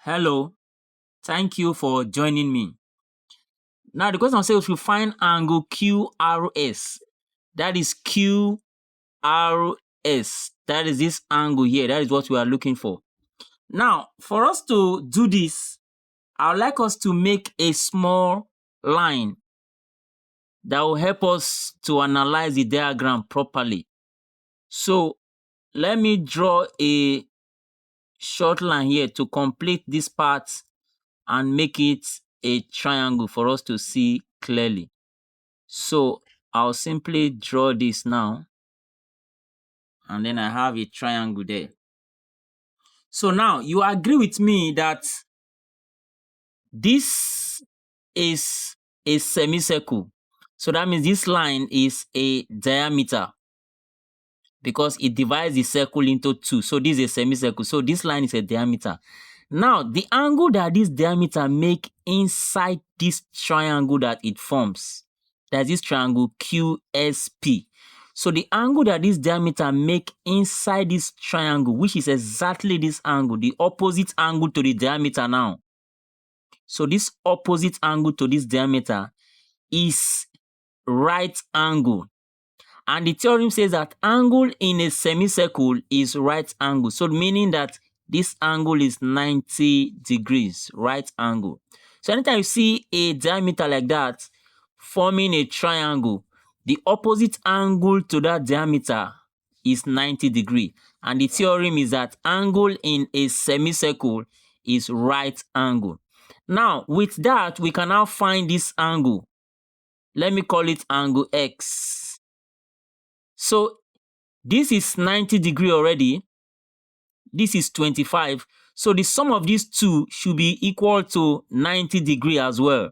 Hello, thank you for joining me. Now the question says we find angle QRS. That is QRS. That is this angle here. That is what we are looking for. Now, for us to do this, I would like us to make a small line that will help us to analyze the diagram properly. So let me draw a short line here to complete this part and make it a triangle for us to see clearly. So I'll simply draw this now, and then I have a triangle there. So now you agree with me that this is a semicircle. So that means this line is a diameter because it divides the circle into two. So this is a semicircle. So this line is a diameter. Now, the angle that this diameter make inside this triangle that it forms, that's this triangle QSP. So the angle that this diameter make inside this triangle, which is exactly this angle, the opposite angle to the diameter now. So this opposite angle to this diameter is right angle. And the theorem says that angle in a semicircle is right angle. So meaning that this angle is 90 degrees, right angle. So anytime you see a diameter like that forming a triangle, the opposite angle to that diameter is 90 degrees. And the theorem is that angle in a semicircle is right angle. Now, with that, we can now find this angle. Let me call it angle X. So this is 90 degrees already. This is 25. So the sum of these two should be equal to 90 degrees as well,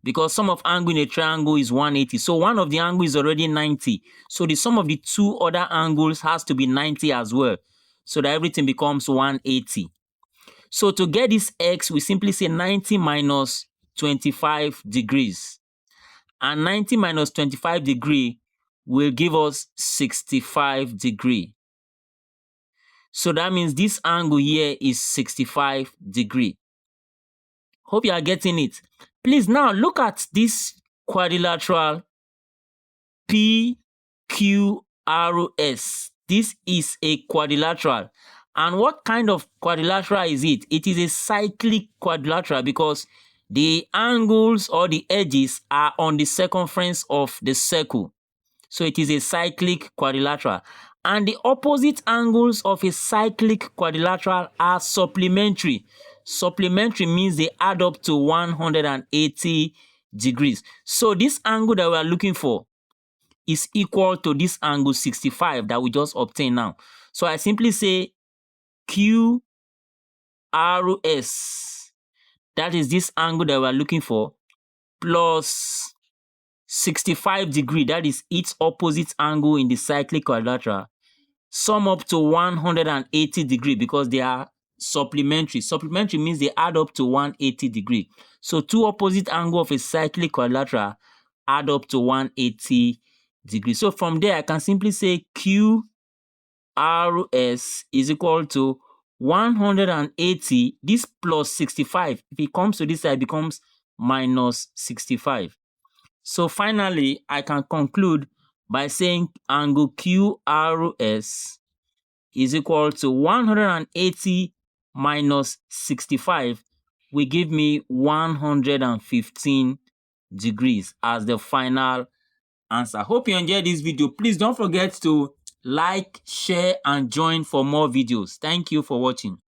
because sum of angle in a triangle is 180. So one of the angles is already 90. So the sum of the two other angles has to be 90 as well, so that everything becomes 180. So to get this X, we simply say 90 minus 25 degrees. And 90 minus 25 degrees will give us 65 degrees. So that means this angle here is 65 degrees. Hope you are getting it. Please now look at this quadrilateral PQRS. This is a quadrilateral. And what kind of quadrilateral is it? It is a cyclic quadrilateral because the angles or the edges are on the circumference of the circle. So it is a cyclic quadrilateral. And the opposite angles of a cyclic quadrilateral are supplementary. Supplementary means they add up to 180 degrees. So this angle that we are looking for is equal to this angle 65 that we just obtained now. So I simply say QRS. That is this angle that we are looking for, plus 65 degrees, that is its opposite angle in the cyclic quadrilateral, sum up to 180 degrees because they are supplementary. Supplementary means they add up to 180 degrees. So two opposite angles of a cyclic quadrilateral add up to 180 degrees. So from there, I can simply say QRS is equal to 180, this plus 65. If it comes to this side, it becomes minus 65. So finally, I can conclude by saying angle QRS is equal to 180 minus 65 will give me 115 degrees as the final answer. Hope you enjoyed this video. Please don't forget to like, share, and join for more videos. Thank you for watching.